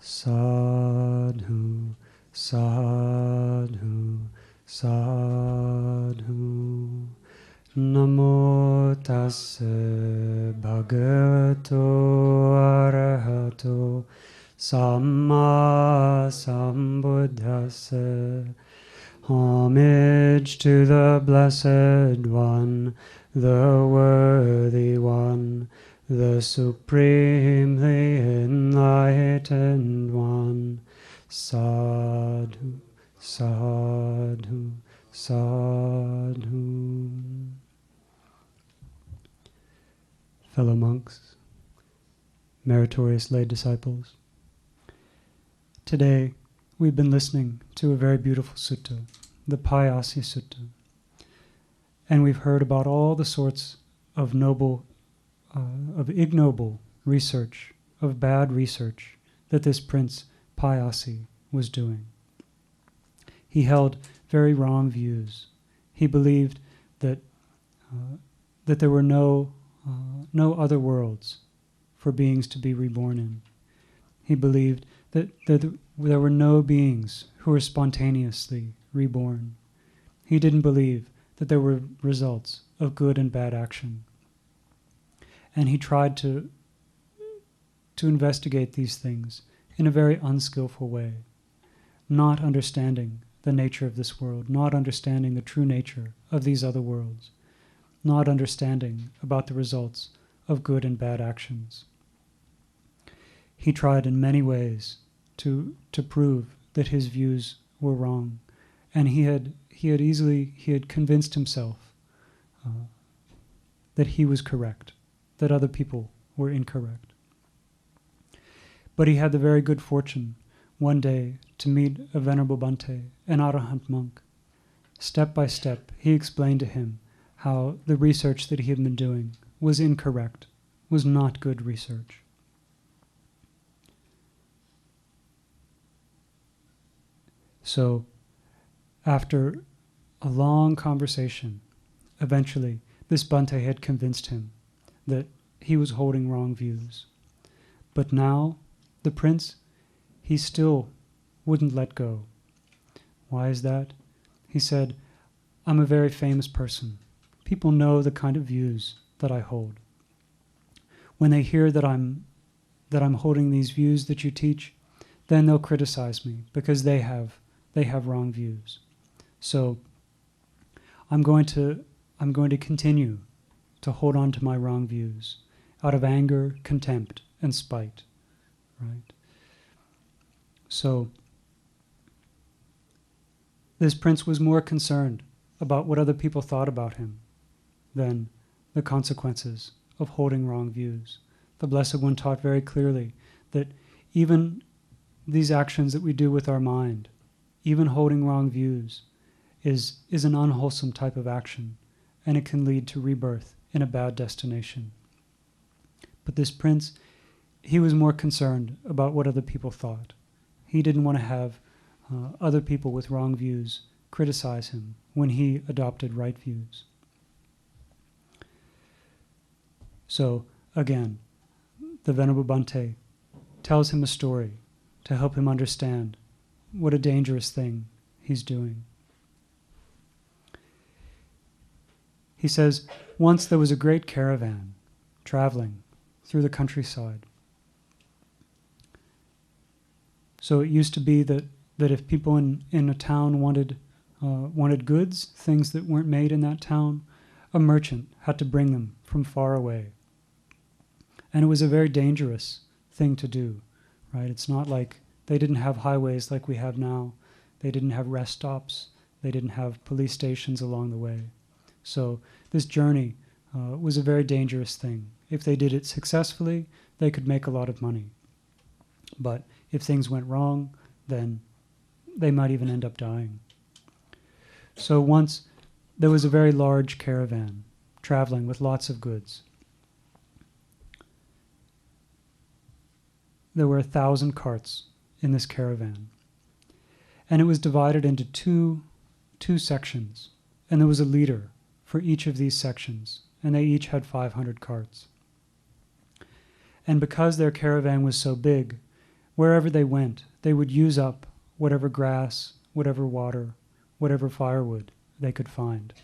Sadhu, sadhu, sadhu. Namo tassa bhagavato arahato samma sambuddhassa. Homage to the Blessed One, the Worthy One, the Supremely Enlightened One. Sadhu, sadhu, sadhu. Fellow monks, meritorious lay disciples, today we've been listening to a very beautiful sutta, the Payasi Sutta, and we've heard about all the sorts of ignoble research, of bad research that this Prince Payasi was doing. He held very wrong views. He believed that there were no other worlds for beings to be reborn in. He believed that there were no beings who were spontaneously reborn. He didn't believe that there were results of good and bad action. And he tried to investigate these things in a very unskillful way, not understanding the nature of this world, not understanding the true nature of these other worlds, not understanding about the results of good and bad actions. He tried in many ways to prove that his views were wrong, and he had convinced himself that he was correct, that other people were incorrect. But he had the very good fortune one day to meet a Venerable Bhante, an Arahant monk. Step by step, he explained to him how the research that he had been doing was incorrect, was not good research. So, after a long conversation, eventually this Bhante had convinced him that he was holding wrong views. But now, the prince, he still wouldn't let go. Why is that? He said, I'm a very famous person. People know the kind of views that I hold. When they hear that I'm holding these views that you teach, then they'll criticize me because they have wrong views. So I'm going to continue to hold on to my wrong views out of anger, contempt, and spite, right? So this prince was more concerned about what other people thought about him than the consequences of holding wrong views. The Blessed One taught very clearly that even these actions that we do with our mind, even holding wrong views, is an unwholesome type of action, and it can lead to rebirth in a bad destination. But this prince, he was more concerned about what other people thought. He didn't want to have other people with wrong views criticize him when he adopted right views. So, again, the Venerable Bhante tells him a story to help him understand what a dangerous thing he's doing. He says, once there was a great caravan traveling through the countryside. So it used to be that if people in a town wanted goods, things that weren't made in that town, a merchant had to bring them from far away. And it was a very dangerous thing to do, right? It's not like they didn't have highways like we have now. They didn't have rest stops. They didn't have police stations along the way. So this journey was a very dangerous thing. If they did it successfully, they could make a lot of money. But if things went wrong, then they might even end up dying. So once there was a very large caravan traveling with lots of goods. There were 1,000 carts in this caravan. And it was divided into two sections. And there was a leader for each of these sections. And they each had 500 carts. And because their caravan was so big, wherever they went, they would use up whatever grass, whatever water, whatever firewood they could find.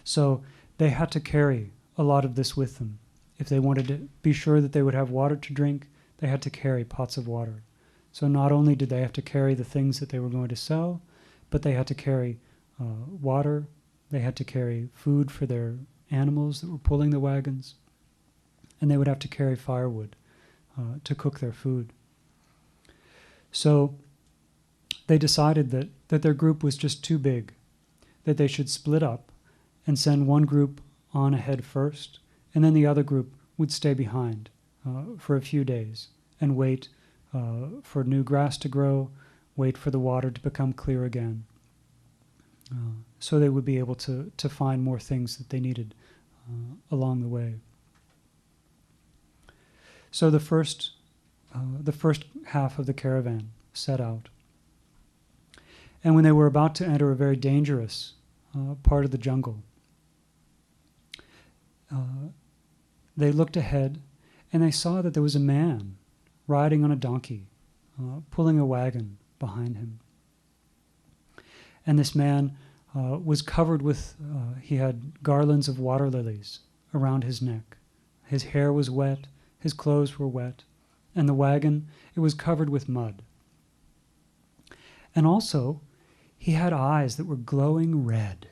So they had to carry a lot of this with them. If they wanted to be sure that they would have water to drink, they had to carry pots of water. So not only did they have to carry the things that they were going to sell, but they had to carry water, they had to carry food for their animals that were pulling the wagons, and they would have to carry firewood to cook their food. So they decided that their group was just too big, that they should split up and send one group on ahead first, and then the other group would stay behind for a few days and wait for new grass to grow, wait for the water to become clear again, so they would be able to find more things that they needed along the way. So the first half of the caravan set out. And when they were about to enter a very dangerous part of the jungle, they looked ahead and they saw that there was a man riding on a donkey, pulling a wagon behind him. And this man was covered with, he had garlands of water lilies around his neck. His hair was wet, his clothes were wet, and the wagon, it was covered with mud. And also, he had eyes that were glowing red.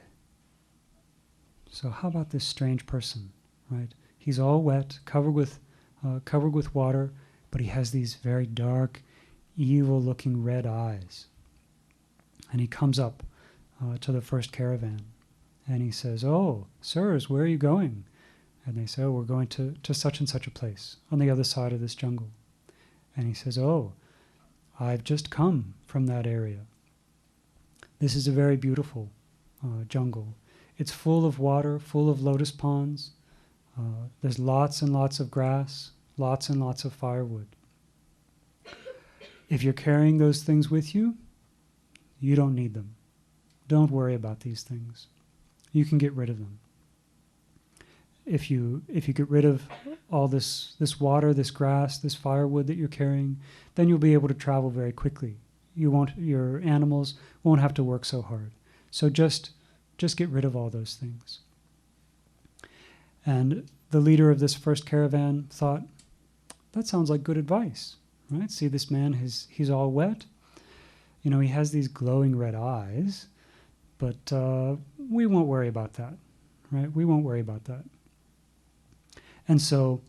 So how about this strange person, right? He's all wet, covered with water, but he has these very dark, evil-looking red eyes. And he comes up to the first caravan, and he says, "Oh, sirs, where are you going?" And they say, "Oh, we're going to such and such a place on the other side of this jungle." And he says, "Oh, I've just come from that area. This is a very beautiful jungle. It's full of water, full of lotus ponds. There's lots and lots of grass, lots and lots of firewood. If you're carrying those things with you, you don't need them. Don't worry about these things. You can get rid of them. If you get rid of all this water, this grass, this firewood that you're carrying, then you'll be able to travel very quickly. Your animals won't have to work so hard. So just get rid of all those things." And the leader of this first caravan thought, that sounds like good advice, right? See this man, he's all wet. You know, he has these glowing red eyes, but we won't worry about that, right? We won't worry about that. And so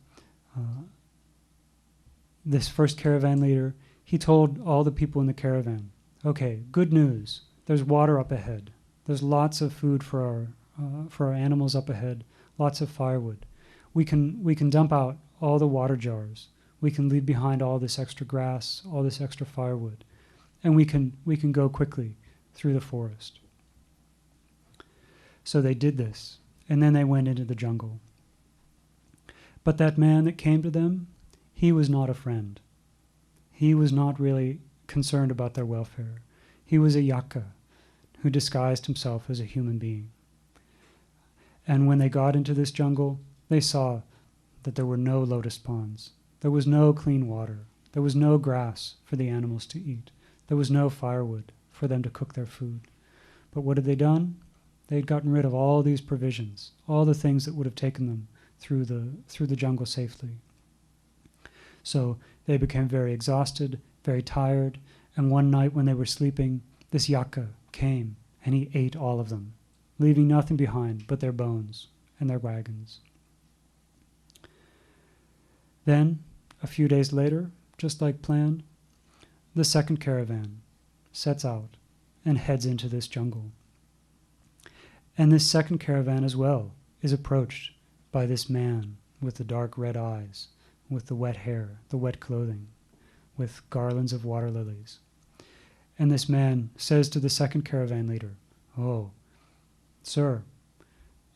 this first caravan leader, he told all the people in the caravan, "Okay, good news. There's water up ahead. There's lots of food for our animals up ahead. Lots of firewood. We can dump out all the water jars. We can leave behind all this extra grass, all this extra firewood, and we can go quickly through the forest." So they did this, and then they went into the jungle. But that man that came to them, he was not a friend. He was not really concerned about their welfare. He was a yaka who disguised himself as a human being. And when they got into this jungle, they saw that there were no lotus ponds. There was no clean water. There was no grass for the animals to eat. There was no firewood for them to cook their food. But what had they done? They had gotten rid of all these provisions, all the things that would have taken them through the jungle safely. So they became very exhausted, very tired, and one night when they were sleeping, this yaka came and he ate all of them, leaving nothing behind but their bones and their wagons. Then, a few days later, just like planned, the second caravan sets out and heads into this jungle. And this second caravan as well is approached by this man with the dark red eyes, with the wet hair, the wet clothing, with garlands of water lilies. And this man says to the second caravan leader, "Oh, sir,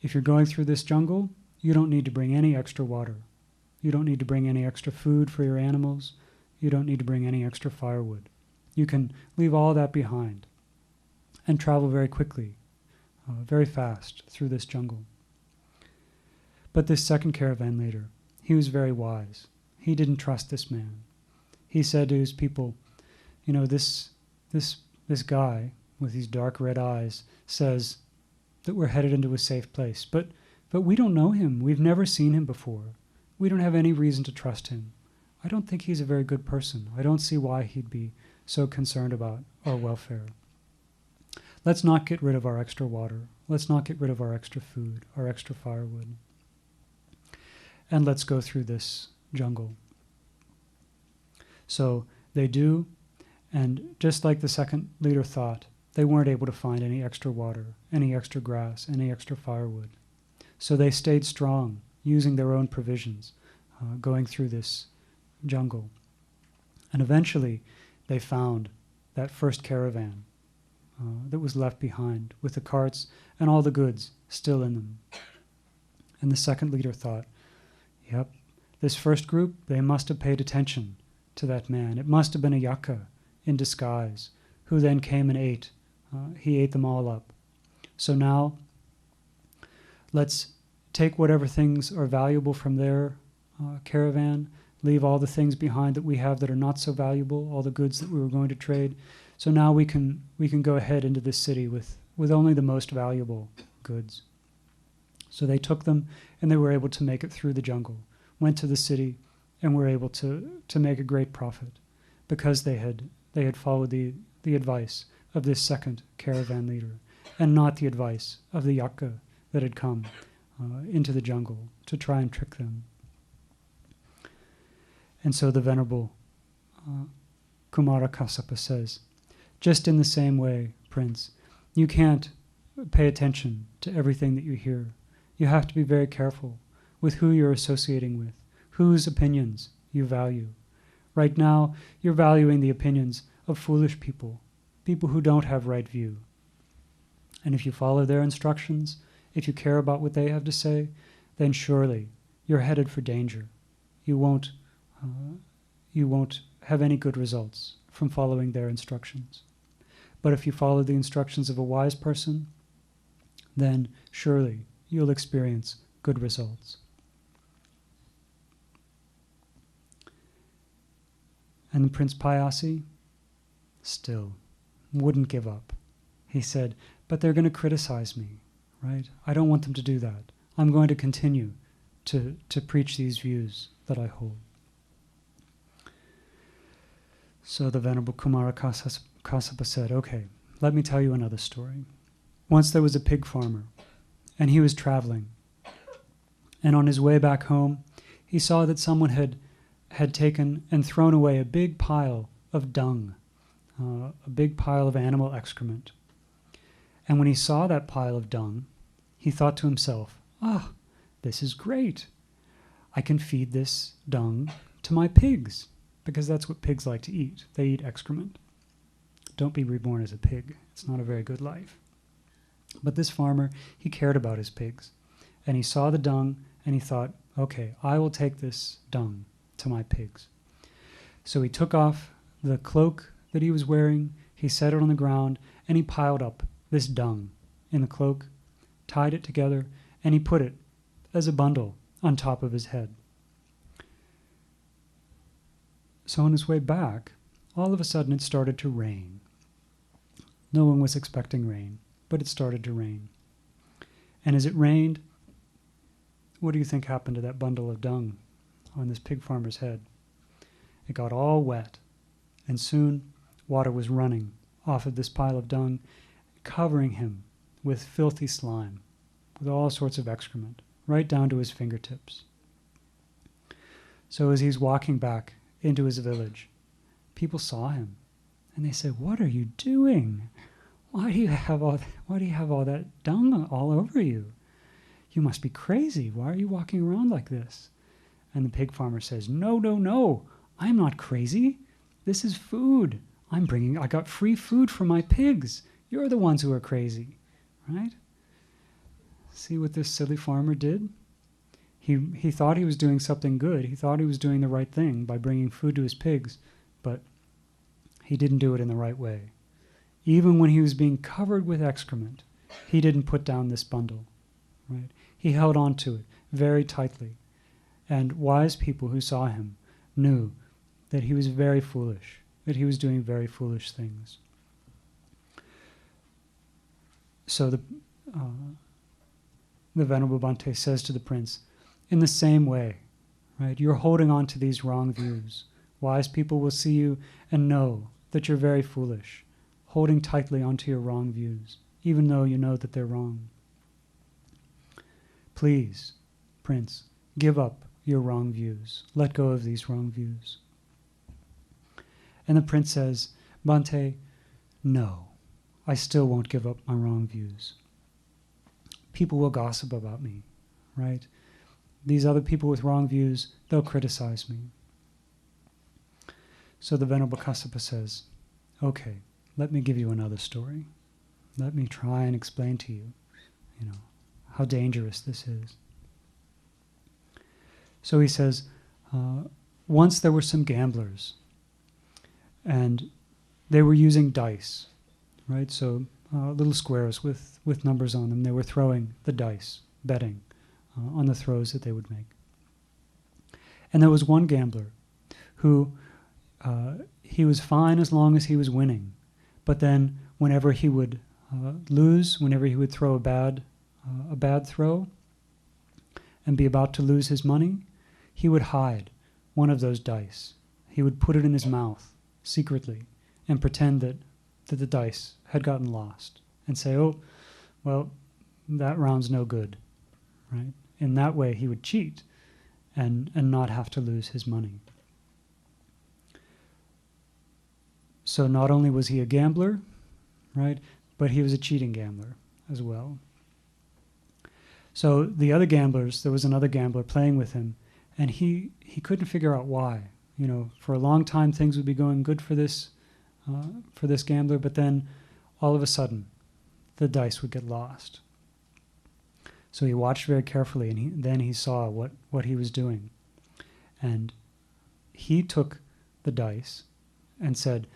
if you're going through this jungle, you don't need to bring any extra water. You don't need to bring any extra food for your animals. You don't need to bring any extra firewood. You can leave all that behind and travel very quickly, very fast through this jungle." But this second caravan leader, he was very wise. He didn't trust this man. he said to his people, this guy with these dark red eyes says that we're headed into a safe place, but we don't know him. We've never seen him before. We don't have any reason to trust him. I don't think he's a very good person. I don't see why he'd be so concerned about our welfare. Let's not get rid of our extra water. Let's not get rid of our extra food, our extra firewood. And let's go through this jungle. So they do, and just like the second leader thought, they weren't able to find any extra water, any extra grass, any extra firewood. So they stayed strong, using their own provisions, going through this jungle. And eventually they found that first caravan that was left behind, with the carts and all the goods still in them. And the second leader thought, yep, this first group, they must have paid attention to that man. It must have been a yaka in disguise, who then came and ate. He ate them all up. So now, let's take whatever things are valuable from their caravan, leave all the things behind that we have that are not so valuable, all the goods that we were going to trade. So now we can go ahead into this city with only the most valuable goods. So they took them, and they were able to make it through the jungle, went to the city, and were able to make a great profit, because they had followed the advice of this second caravan leader, and not the advice of the yaka that had come into the jungle to try and trick them. And so the Venerable Kumara Kassapa says, just in the same way, Prince, you can't pay attention to everything that you hear. You have to be very careful with who you're associating with, whose opinions you value. Right now, you're valuing the opinions of foolish people, people who don't have right view. And if you follow their instructions, if you care about what they have to say, then surely you're headed for danger. You won't have any good results from following their instructions. But if you follow the instructions of a wise person, then surely you'll experience good results. And Prince Payasi still wouldn't give up. He said, but they're going to criticize me, right? I don't want them to do that. I'm going to continue to preach these views that I hold. So the Venerable Kumara Kassapa said, okay, let me tell you another story. Once there was a pig farmer, and he was traveling. And on his way back home, he saw that someone had taken and thrown away a big pile of dung, a big pile of animal excrement. And when he saw that pile of dung, he thought to himself, this is great. I can feed this dung to my pigs, because that's what pigs like to eat. They eat excrement. Don't be reborn as a pig. It's not a very good life. But this farmer, he cared about his pigs. And he saw the dung, and he thought, okay, I will take this dung to my pigs. So he took off the cloak that he was wearing, he set it on the ground, and he piled up this dung in the cloak, tied it together, and he put it as a bundle on top of his head. So on his way back, all of a sudden it started to rain. No one was expecting rain, but it started to rain. And as it rained, what do you think happened to that bundle of dung on this pig farmer's head? It got all wet, and soon water was running off of this pile of dung, covering him with filthy slime, with all sorts of excrement, right down to his fingertips. So as he's walking back into his village, people saw him, and they said, "What are you doing? Why do you have all that dung all over you? You must be crazy. Why are you walking around like this?" And the pig farmer says, No, I'm not crazy. This is food. I got free food for my pigs. You're the ones who are crazy, right? See what this silly farmer did? He thought he was doing something good. He thought he was doing the right thing by bringing food to his pigs, but he didn't do it in the right way. Even when he was being covered with excrement, he didn't put down this bundle, right? He held on to it very tightly. And wise people who saw him knew that he was very foolish, that he was doing very foolish things. So the Venerable Bhante says to the prince, in the same way, right, you're holding on to these wrong views. Wise people will see you and know that you're very foolish, holding tightly onto your wrong views, even though you know that they're wrong. Please, prince, give up your wrong views. Let go of these wrong views. And the prince says, Bhante, no, I still won't give up my wrong views. People will gossip about me, right? These other people with wrong views, they'll criticize me. So the Venerable Kassapa says, okay, let me give you another story. Let me try and explain to you, how dangerous this is. So he says, once there were some gamblers, and they were using dice, right? So little squares with numbers on them. They were throwing the dice, betting on the throws that they would make. And there was one gambler who, he was fine as long as he was winning. But then whenever he would lose, whenever he would throw a bad throw and be about to lose his money, he would hide one of those dice. He would put it in his mouth secretly and pretend that the dice had gotten lost and say, oh, well, that round's no good, right? In that way, he would cheat and not have to lose his money. So not only was he a gambler, right, but he was a cheating gambler as well. So the other gamblers, there was another gambler playing with him, and he couldn't figure out why. For a long time things would be going good for this gambler, but then all of a sudden the dice would get lost. So he watched very carefully, and then he saw what he was doing. And he took the dice and said,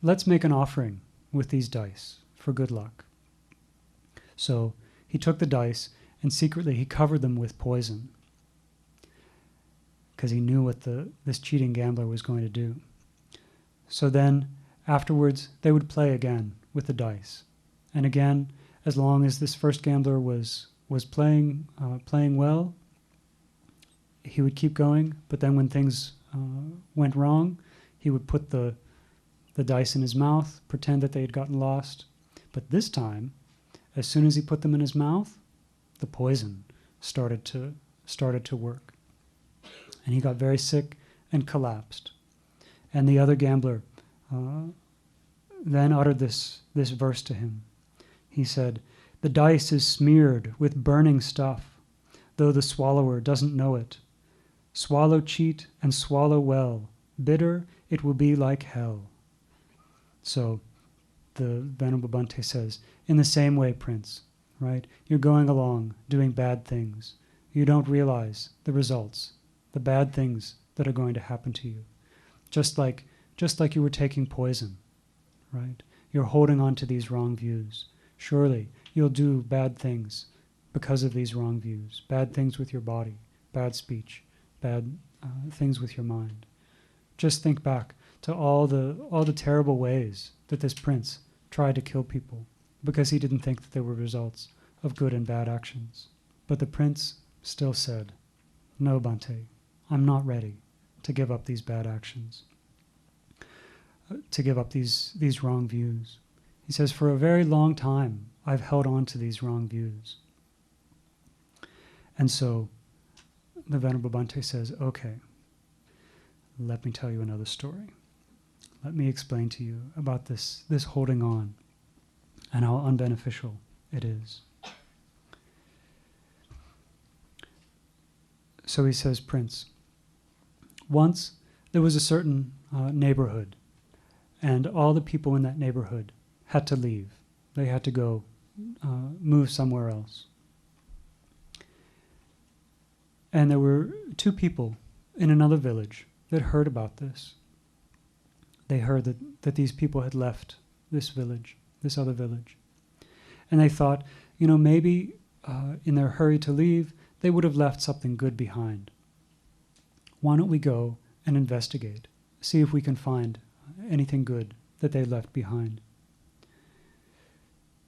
let's make an offering with these dice for good luck. So he took the dice and secretly he covered them with poison because he knew what this cheating gambler was going to do. So then afterwards they would play again with the dice. And again, as long as this first gambler was playing well, he would keep going. But then when things went wrong, he would put the dice in his mouth, pretend that they had gotten lost. But this time, as soon as he put them in his mouth, the poison started to work. And he got very sick and collapsed. And the other gambler then uttered this verse to him. He said, the dice is smeared with burning stuff, though the swallower doesn't know it. Swallow cheat and swallow well. Bitter, it will be like hell. So the Venerable Bhante says, in the same way, Prince, right? You're going along doing bad things. You don't realize the results, the bad things that are going to happen to you. Just like you were taking poison, right? You're holding on to these wrong views. Surely you'll do bad things because of these wrong views. Bad things with your body, bad speech, bad things with your mind. Just think back to all the terrible ways that this prince tried to kill people because he didn't think that there were results of good and bad actions. But the prince still said, no, Bhante, I'm not ready to give up these bad actions, to give up these wrong views. He says, for a very long time, I've held on to these wrong views. And so the Venerable Bhante says, okay, let me tell you another story. Let me explain to you about this holding on and how unbeneficial it is. So he says, Prince, once there was a certain neighborhood, and all the people in that neighborhood had to leave. They had to go move somewhere else. And there were two people in another village that heard about this. They heard that these people had left this village, this other village. And they thought, maybe in their hurry to leave, they would have left something good behind. Why don't we go and investigate see if we can find anything good that they left behind.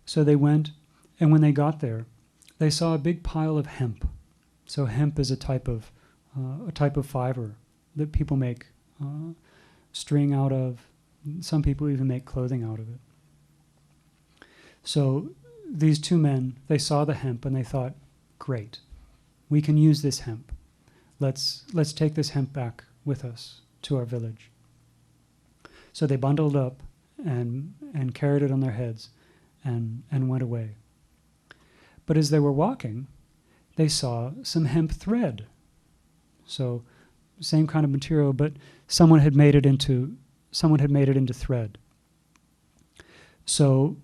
So they went, and when they got there, they saw a big pile of hemp. So hemp is a type of fiber that people make string out of. Some people even make clothing out of it. So these two men, they saw the hemp and they thought, great, we can use this hemp. Let's take this hemp back with us to our village. So they bundled up and carried it on their heads and went away. But as they were walking, they saw some hemp thread. So same kind of material, but someone had made it into thread. So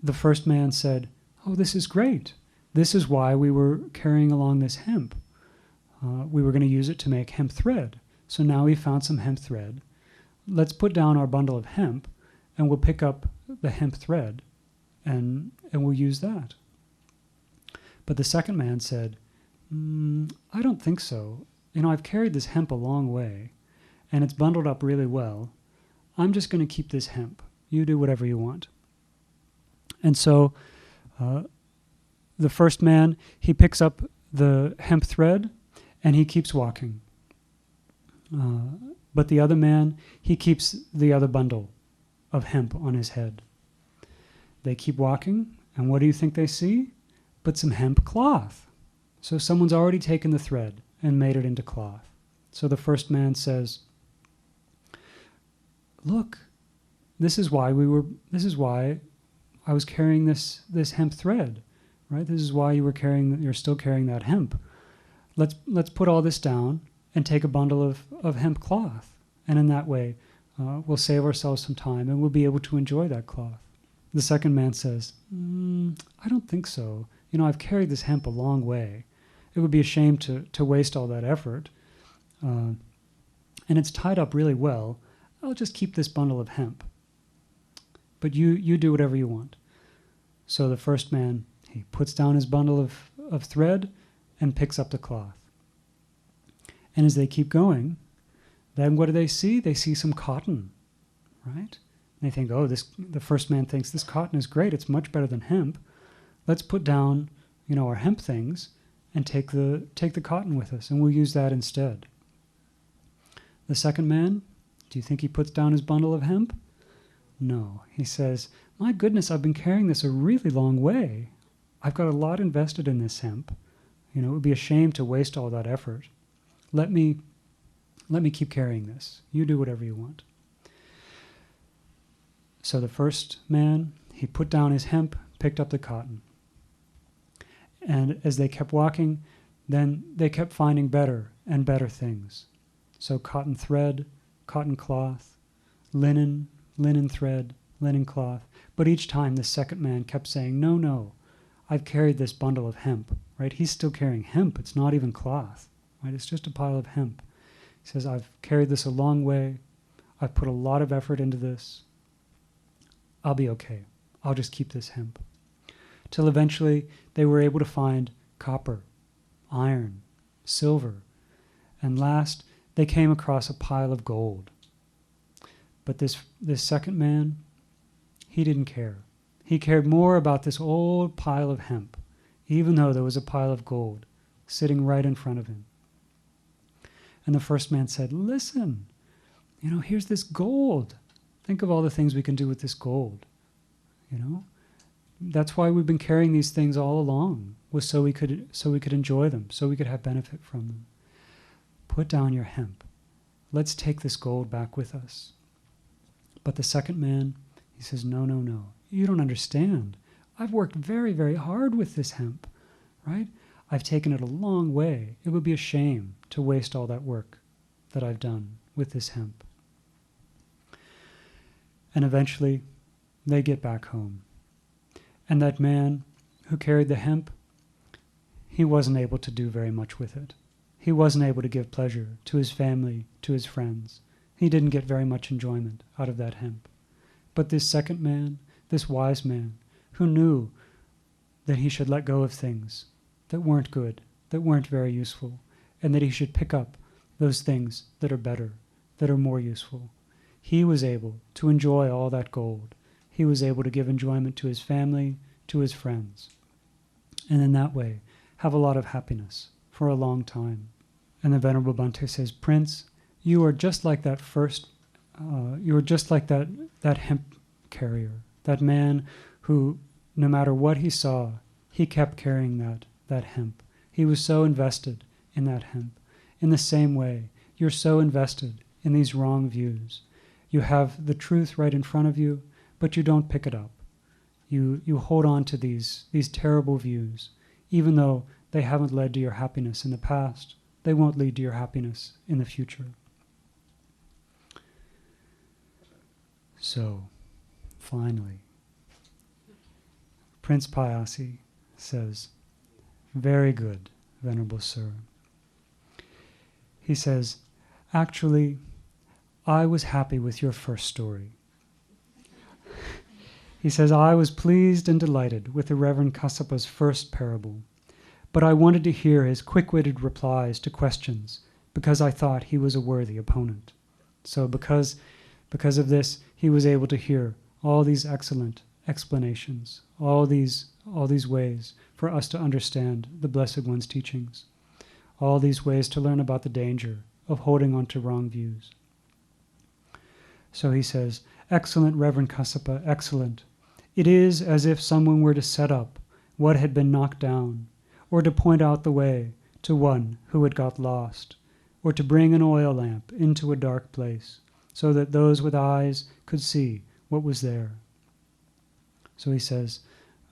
the first man said, "Oh, this is great. This is why we were carrying along this hemp. We were going to use it to make hemp thread. So now we found some hemp thread. Let's put down our bundle of hemp, and we'll pick up the hemp thread, and we'll use that." But the second man said, "I don't think so. I've carried this hemp a long way, and it's bundled up really well. I'm just going to keep this hemp. You do whatever you want." And so the first man, he picks up the hemp thread, and he keeps walking. But the other man, he keeps the other bundle of hemp on his head. They keep walking, and what do you think they see? But some hemp cloth. So someone's already taken the thread and made it into cloth. So the first man says, "Look, this is why I was carrying this hemp thread, right? This is why you're still carrying that hemp. Let's put all this down and take a bundle of hemp cloth. And in that way, we'll save ourselves some time and we'll be able to enjoy that cloth." The second man says, "I don't think so. I've carried this hemp a long way. It would be a shame to waste all that effort. And it's tied up really well. I'll just keep this bundle of hemp. But you do whatever you want." So the first man, he puts down his bundle of thread and picks up the cloth. And as they keep going, then what do they see? They see some cotton, right? And they think, the first man thinks, this cotton is great. It's much better than hemp. Let's put down, our hemp things and take the cotton with us, and we'll use that instead. The second man, do you think he puts down his bundle of hemp? No. He says, "My goodness, I've been carrying this a really long way. I've got a lot invested in this hemp. It would be a shame to waste all that effort. Let me keep carrying this. You do whatever you want." So the first man, he put down his hemp, picked up the cotton. And as they kept walking, then they kept finding better and better things. So cotton thread, cotton cloth, linen thread, linen cloth. But each time the second man kept saying, no, I've carried this bundle of hemp, right? He's still carrying hemp. It's not even cloth, right? It's just a pile of hemp. He says, "I've carried this a long way. I've put a lot of effort into this. I'll be okay. I'll just keep this hemp." Till eventually they were able to find copper, iron, silver, and last they came across a pile of gold. But this second man, he didn't care. He cared more about this old pile of hemp, even though there was a pile of gold sitting right in front of him. And the first man said, "Listen, here's this gold. Think of all the things we can do with this gold. That's why we've been carrying these things all along, was so we could enjoy them, so we could have benefit from them. Put down your hemp. Let's take this gold back with us." But the second man, he says, No. You don't understand. I've worked very, very hard with this hemp, right? I've taken it a long way. It would be a shame to waste all that work that I've done with this hemp. And eventually, they get back home. And that man who carried the hemp, he wasn't able to do very much with it. He wasn't able to give pleasure to his family, to his friends. He didn't get very much enjoyment out of that hemp. But this second man, this wise man, who knew that he should let go of things that weren't good, that weren't very useful, and that he should pick up those things that are better, that are more useful. He was able to enjoy all that gold. He was able to give enjoyment to his family, to his friends, and in that way have a lot of happiness for a long time. And the Venerable Bhante says, Prince, you are just like that that hemp carrier, that man who, no matter what he saw, he kept carrying that hemp. He was so invested in that hemp. In the same way, you're so invested in these wrong views. You have the truth right in front of you, but you don't pick it up. You hold on to these terrible views, even though they haven't led to your happiness in the past. They won't lead to your happiness in the future. So, finally, Prince Payasi says, very good, Venerable Sir. He says, actually, I was happy with your first story. He says, I was pleased and delighted with the Reverend Kassapa's first parable, but I wanted to hear his quick-witted replies to questions because I thought he was a worthy opponent. So because of this, he was able to hear all these excellent explanations, all these ways for us to understand the Blessed One's teachings, all these ways to learn about the danger of holding on to wrong views. So he says, excellent, Reverend Kassapa, excellent. It is as if someone were to set up what had been knocked down, or to point out the way to one who had got lost, or to bring an oil lamp into a dark place, so that those with eyes could see what was there. So he says,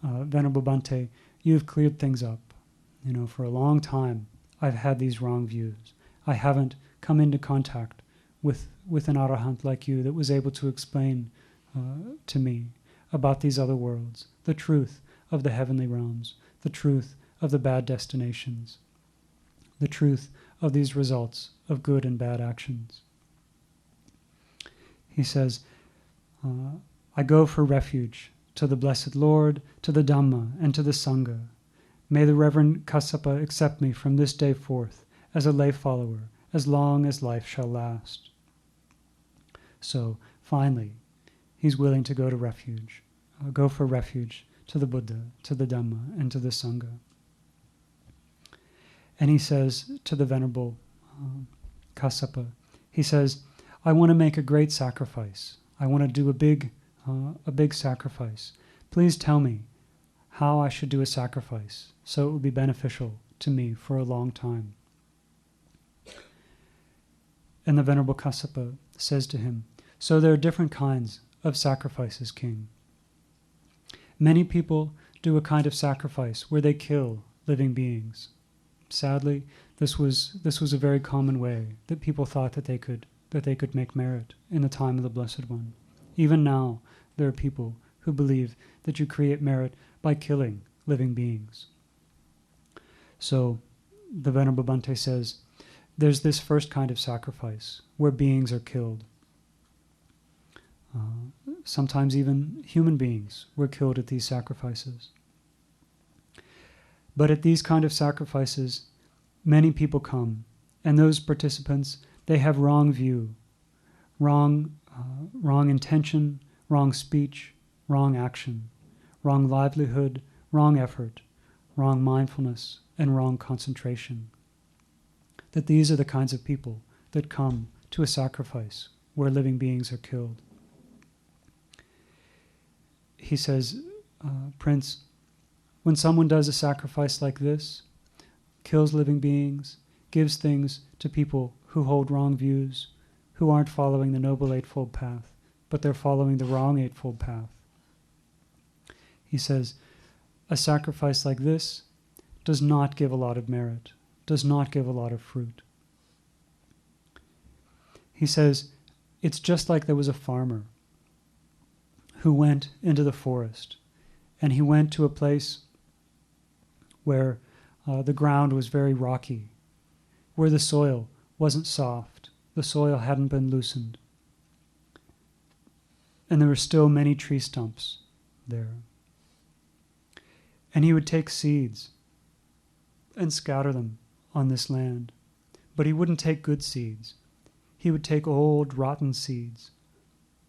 Venerable Bhante, you've cleared things up. For a long time, I've had these wrong views. I haven't come into contact with an arahant like you that was able to explain to me about these other worlds, the truth of the heavenly realms, the truth of the bad destinations, the truth of these results of good and bad actions. He says, I go for refuge to the Blessed Lord, to the Dhamma, and to the Sangha. May the Reverend Kassapa accept me from this day forth as a lay follower, as long as life shall last. So, finally, he's willing to go for refuge to the Buddha, to the Dhamma, and to the Sangha. And he says to the Venerable Kassapa, he says, I want to make a great sacrifice. I want to do a big sacrifice. Please tell me how I should do a sacrifice so it will be beneficial to me for a long time. And the Venerable Kassapa says to him, so there are different kinds of sacrifices, King. Many people do a kind of sacrifice where they kill living beings. Sadly, this was a very common way that people thought that they could make merit in the time of the Blessed One. Even now, there are people who believe that you create merit by killing living beings. So, the Venerable Bhante says, there's this first kind of sacrifice where beings are killed. Sometimes even human beings were killed at these sacrifices. But at these kind of sacrifices, many people come, and those participants, they have wrong view, wrong intention, wrong speech, wrong action, wrong livelihood, wrong effort, wrong mindfulness, and wrong concentration. That these are the kinds of people that come to a sacrifice where living beings are killed. He says, Prince, when someone does a sacrifice like this, kills living beings, gives things to people who hold wrong views, who aren't following the Noble Eightfold Path, but they're following the wrong Eightfold Path. He says, a sacrifice like this does not give a lot of merit, does not give a lot of fruit. He says, it's just like there was a farmer who went into the forest, and he went to a place where the ground was very rocky, where the soil wasn't soft, the soil hadn't been loosened, and there were still many tree stumps there. And he would take seeds and scatter them on this land, but he wouldn't take good seeds. he would take old, rotten seeds,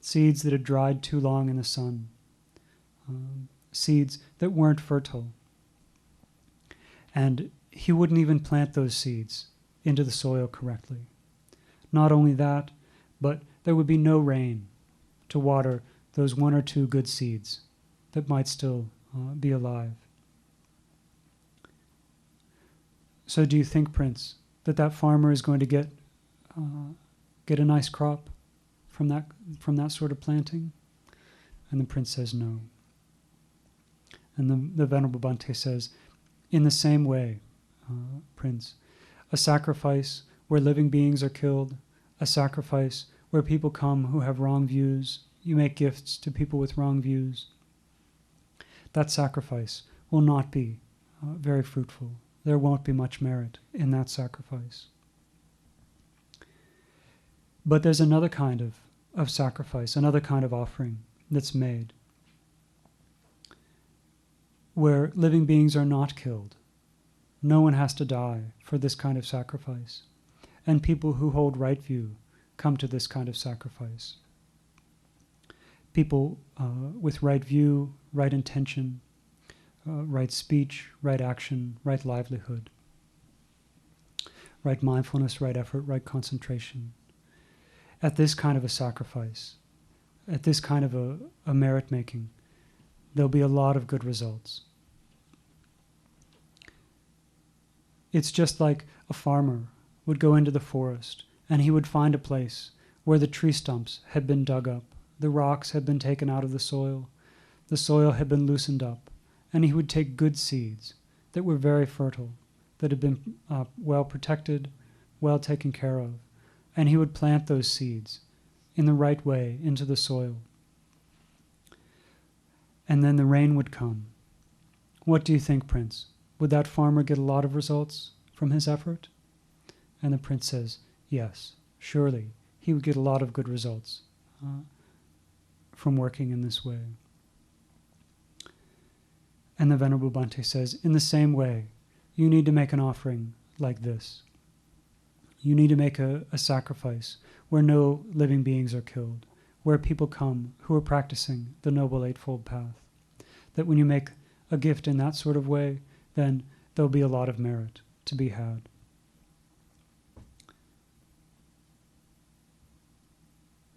seeds that had dried too long in the sun, seeds that weren't fertile. And he wouldn't even plant those seeds into the soil correctly. Not only that, but there would be no rain to water those one or two good seeds that might still be alive. So do you think, Prince, that farmer is going to get a nice crop from that sort of planting? And the prince says no. And the Venerable Bhante says, in the same way, Prince, a sacrifice where living beings are killed, a sacrifice where people come who have wrong views, you make gifts to people with wrong views, that sacrifice will not be very fruitful. There won't be much merit in that sacrifice. But there's another kind of sacrifice, another kind of offering that's made, where living beings are not killed. No one has to die for this kind of sacrifice. And people who hold right view come to this kind of sacrifice. People with right view, right intention, right speech, right action, right livelihood, right mindfulness, right effort, right concentration. At this kind of a sacrifice, at this kind of a merit making, there'll be a lot of good results. It's just like a farmer would go into the forest and he would find a place where the tree stumps had been dug up, the rocks had been taken out of the soil had been loosened up, and he would take good seeds that were very fertile, that had been well protected, well taken care of, and he would plant those seeds in the right way into the soil. And then the rain would come. What do you think, Prince? Would that farmer get a lot of results from his effort? And the prince says, yes, surely he would get a lot of good results from working in this way. And the Venerable Bhante says, in the same way, you need to make an offering like this. You need to make a sacrifice where no living beings are killed, where people come who are practicing the Noble Eightfold Path. That when you make a gift in that sort of way, then there'll be a lot of merit to be had.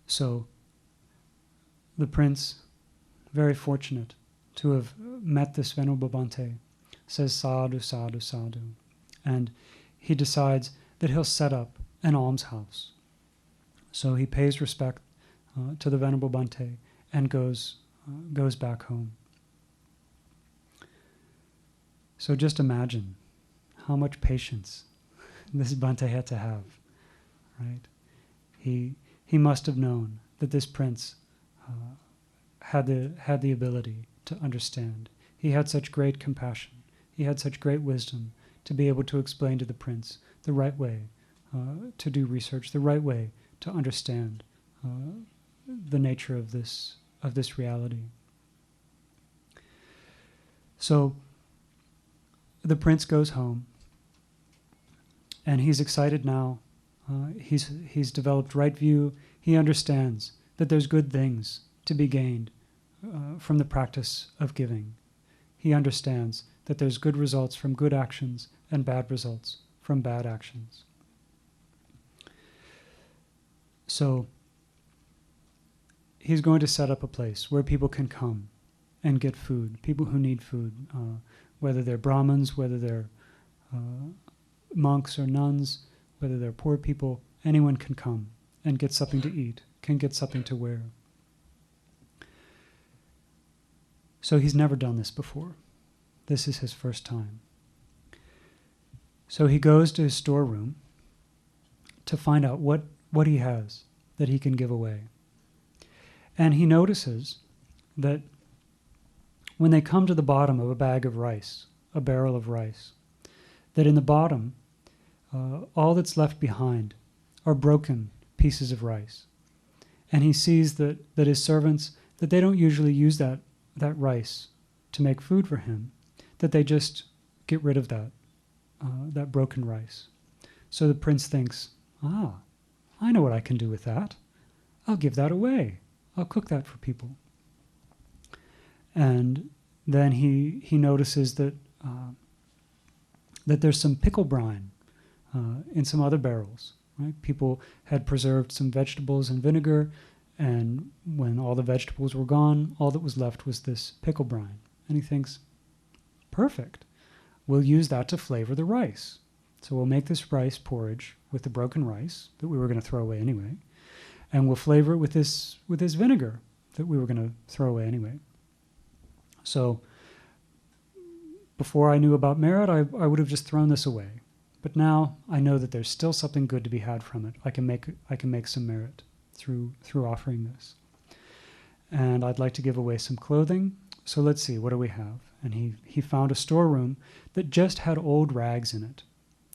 So, the prince, very fortunate to have met this Venerable Bhante, says sadhu, sadhu, sadhu. And he decides that he'll set up an almshouse. So he pays respect to the Venerable Bhante and goes back home. So just imagine how much patience this Bhante had to have, right? He must have known that this prince had the ability to understand. He had such great compassion. He had such great wisdom to be able to explain to the prince the right way to do research, the right way to understand the nature of this reality. So the prince goes home, and he's excited now. He's developed right view. He understands that there's good things to be gained from the practice of giving. He understands that there's good results from good actions and bad results from bad actions. So he's going to set up a place where people can come and get food, people who need food, whether they're Brahmins, whether they're monks or nuns, whether they're poor people, anyone can come and get something to eat, can get something to wear. So he's never done this before. This is his first time. So he goes to his storeroom to find out what he has that he can give away. And he notices that when they come to the bottom of a bag of rice, a barrel of rice, that in the bottom, all that's left behind are broken pieces of rice. And he sees that his servants, that they don't usually use that rice to make food for him, that they just get rid of that broken rice. So the prince thinks, I know what I can do with that. I'll give that away. I'll cook that for people. And then he notices that that there's some pickle brine in some other barrels. Right? People had preserved some vegetables in vinegar, and when all the vegetables were gone, all that was left was this pickle brine. And he thinks, perfect. We'll use that to flavor the rice. So we'll make this rice porridge with the broken rice that we were going to throw away anyway, and we'll flavor it with this vinegar that we were going to throw away anyway. So before I knew about merit, I would have just thrown this away. But now I know that there's still something good to be had from it. I can make some merit through offering this. And I'd like to give away some clothing. So let's see, what do we have? And he found a storeroom that just had old rags in it.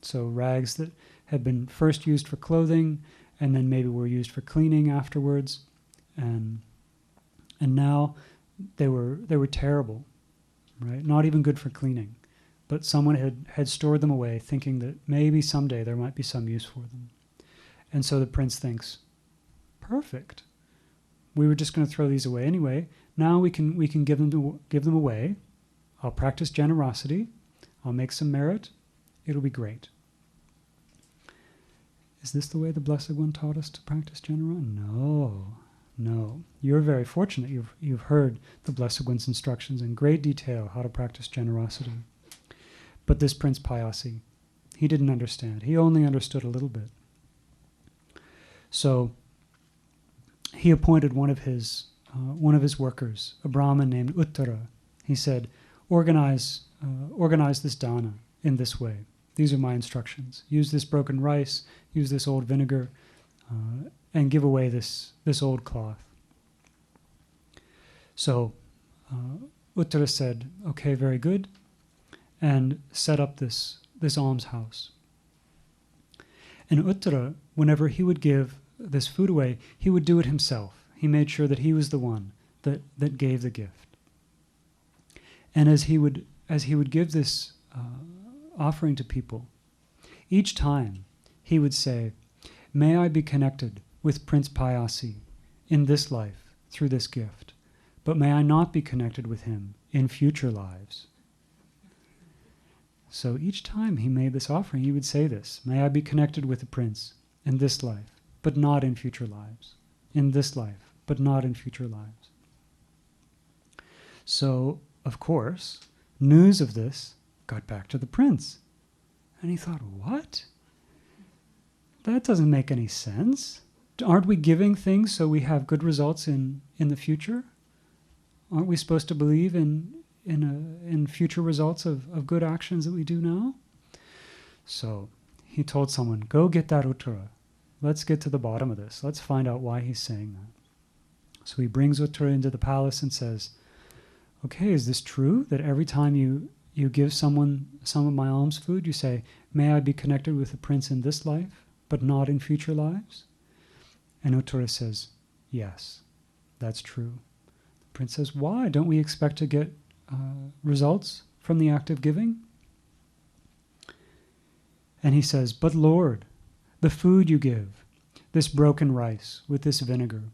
So rags that had been first used for clothing and then maybe were used for cleaning afterwards. And now they were terrible, right? Not even good for cleaning. But someone had stored them away thinking that maybe someday there might be some use for them. And so the prince thinks, perfect. We were just going to throw these away anyway. Now we can give them away. I'll practice generosity. I'll make some merit. It'll be great. Is this the way the Blessed One taught us to practice generosity? No. You're very fortunate. You've heard the Blessed One's instructions in great detail how to practice generosity. But this Prince Payasi, he didn't understand. He only understood a little bit. So he appointed one of his workers, a Brahmin named Uttara. He said, organize this dana in this way. These are my instructions. Use this broken rice, use this old vinegar, and give away this old cloth. So Uttara said, okay, very good, and set up this almshouse. And Uttara, whenever he would give this food away, he would do it himself. He made sure that he was the one that gave the gift. And as he would give this offering to people, each time he would say, may I be connected with Prince Payasi in this life through this gift, but may I not be connected with him in future lives. So each time he made this offering, he would say this, may I be connected with the prince in this life, but not in future lives. In this life, but not in future lives. So, of course, news of this got back to the prince. And he thought, what? That doesn't make any sense. Aren't we giving things so we have good results in the future? Aren't we supposed to believe in future results of good actions that we do now? So he told someone, go get that Uttara. Let's get to the bottom of this. Let's find out why he's saying that. So he brings Uttara into the palace and says, okay, is this true that every time you give someone some of my alms food, you say, may I be connected with the prince in this life, but not in future lives? And Uttara says, yes, that's true. The prince says, why? Don't we expect to get results from the act of giving? And he says, but Lord, the food you give, this broken rice with this vinegar,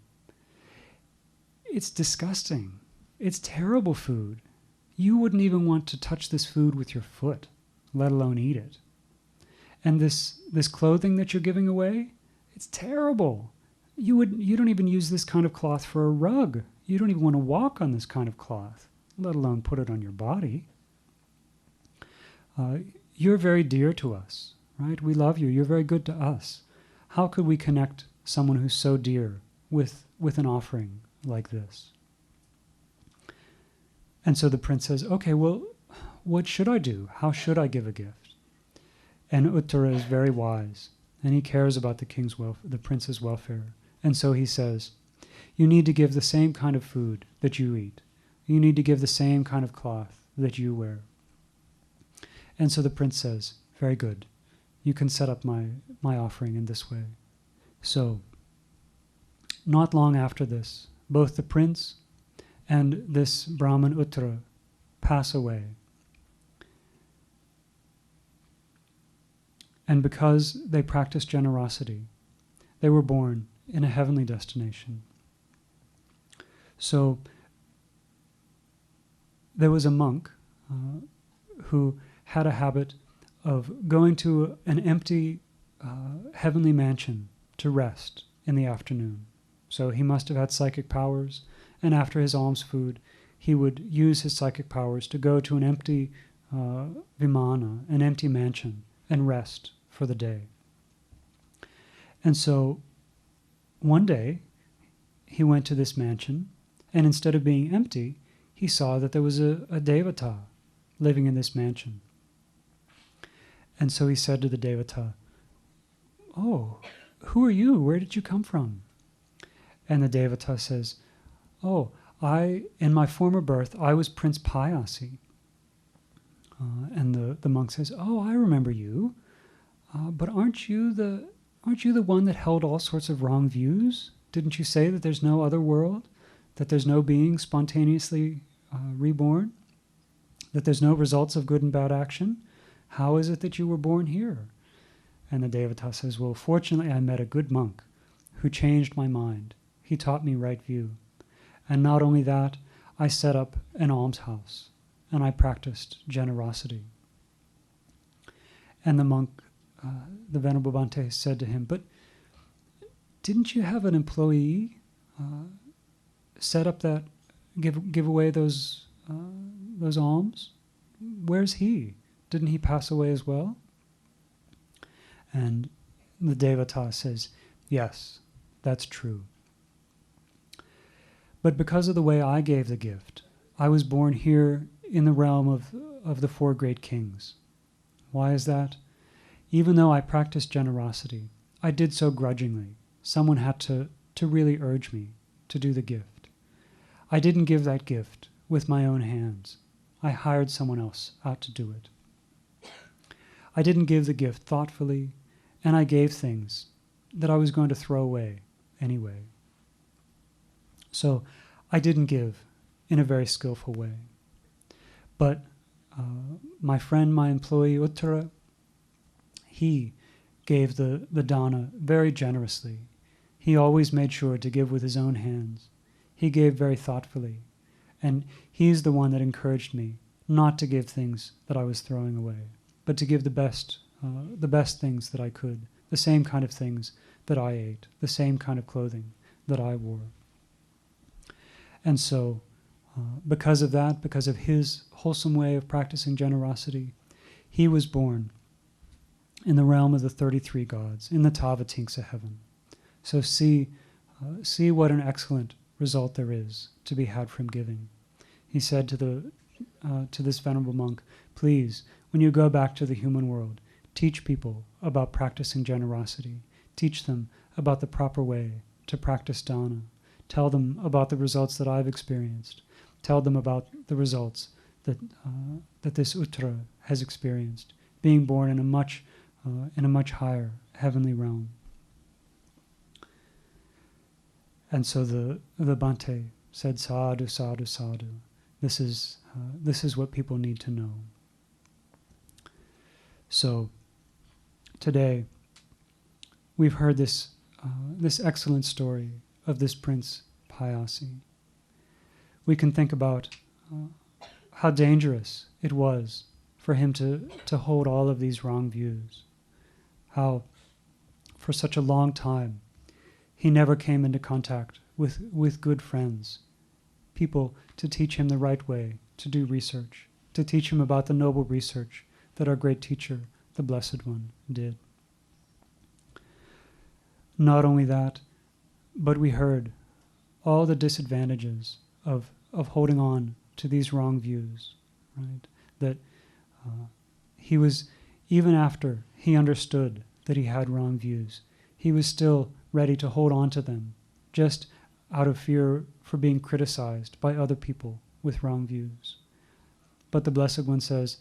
it's disgusting. It's terrible food. You wouldn't even want to touch this food with your foot, let alone eat it. And this clothing that you're giving away, it's terrible. You don't even use this kind of cloth for a rug. You don't even want to walk on this kind of cloth, let alone put it on your body. You're very dear to us, right? We love you. You're very good to us. How could we connect someone who's so dear with an offering like this? And so the prince says, okay, well, what should I do? How should I give a gift? And Uttara is very wise, and he cares about the prince's welfare. And so he says, you need to give the same kind of food that you eat. You need to give the same kind of cloth that you wear. And so the prince says, very good. You can set up my offering in this way. So, not long after this, both the prince and this Brahmin Uttara pass away. And because they practiced generosity, They were born in a heavenly destination. So there was a monk who had a habit of going to an empty heavenly mansion to rest in the afternoon. So he must have had psychic powers, and after his alms food, he would use his psychic powers to go to an empty vimana, an empty mansion, and rest for the day. And so one day, he went to this mansion, and instead of being empty, he saw that there was a devata living in this mansion. And so he said to the devata, "Oh, who are you? Where did you come from?" And the devata says, "Oh, in my former birth, I was Prince Payasi." And the monk says, "Oh, I remember you. But aren't you the one that held all sorts of wrong views? Didn't you say that there's no other world? That there's no being spontaneously reborn? That there's no results of good and bad action? How is it that you were born here?" And the devata says, "Well, fortunately I met a good monk who changed my mind. He taught me right view. And not only that, I set up an almshouse and I practiced generosity." And the monk, the Venerable Bhante, said to him, "But didn't you have an employee set up that, give away those alms? Where's he? Didn't he pass away as well?" And the devata says, "Yes, that's true. But because of the way I gave the gift, I was born here in the realm of the four great kings. Why is that? Even though I practiced generosity, I did so grudgingly. Someone had to really urge me to do the gift. I didn't give that gift with my own hands. I hired someone else out to do it. I didn't give the gift thoughtfully, and I gave things that I was going to throw away anyway. So I didn't give in a very skillful way. But my friend, my employee, Uttara, he gave the dana very generously. He always made sure to give with his own hands. He gave very thoughtfully. And he's the one that encouraged me not to give things that I was throwing away, but to give the best things that I could, the same kind of things that I ate, the same kind of clothing that I wore." And so, because of that, because of his wholesome way of practicing generosity, he was born in the realm of the 33 gods, in the Tavatimsa heaven. So see what an excellent result there is to be had from giving. He said to this venerable monk, "Please, when you go back to the human world, teach people about practicing generosity. Teach them about the proper way to practice dana. Tell them about the results that I've experienced. Tell them about the results that this Uttara has experienced, being born in a much higher heavenly realm." And so the Bhante said, "Sadhu, sadhu, sadhu. This is what people need to know." So today we've heard this excellent story of this Prince Payasi. We can think about how dangerous it was for him to hold all of these wrong views. How for such a long time he never came into contact with good friends, people to teach him the right way to do research, to teach him about the noble research that our great teacher, the Blessed One, did. Not only that, but we heard all the disadvantages of holding on to these wrong views, right? That he was, even after he understood that he had wrong views, he was still ready to hold on to them, just out of fear for being criticized by other people with wrong views. But the Blessed One says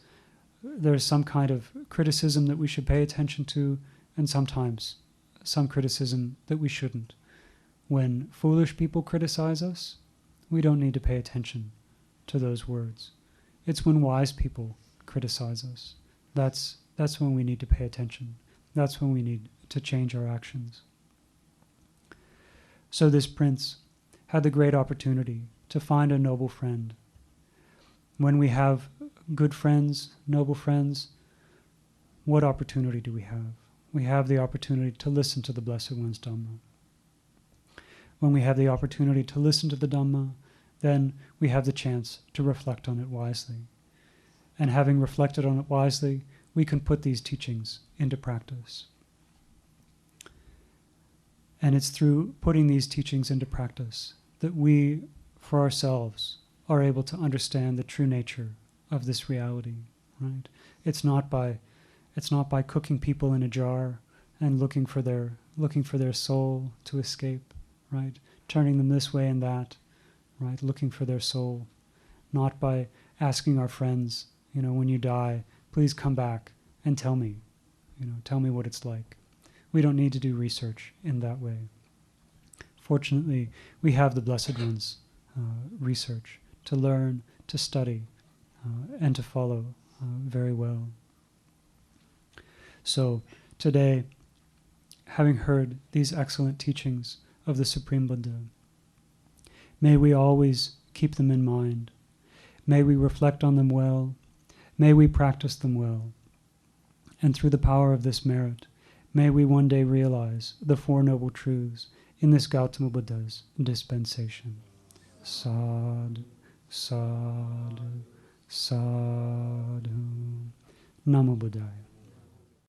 there's some kind of criticism that we should pay attention to, and sometimes some criticism that we shouldn't. When foolish people criticize us, we don't need to pay attention to those words. It's when wise people criticize us. That's when we need to pay attention. That's when we need to change our actions. So this prince had the great opportunity to find a noble friend. When we have good friends, noble friends, what opportunity do we have? We have the opportunity to listen to the Blessed One's Dhamma. When we have the opportunity to listen to the Dhamma, then we have the chance to reflect on it wisely. And having reflected on it wisely, we can put these teachings into practice. And it's through putting these teachings into practice that we, for ourselves, are able to understand the true nature of this reality. Right? It's not by cooking people in a jar and looking for their soul to escape. Right? Turning them this way and that. Right? Looking for their soul. Not by asking our friends, when you die, please come back and tell me. Tell me what it's like. We don't need to do research in that way. Fortunately, we have the Blessed One's research to learn, to study, and to follow very well. So today, having heard these excellent teachings of the Supreme Buddha, may we always keep them in mind. May we reflect on them well. May we practice them well. And through the power of this merit, may we one day realize the Four Noble Truths in this Gautama Buddha's dispensation. Sadhu, sadhu, sadhu. Namo Buddhaya.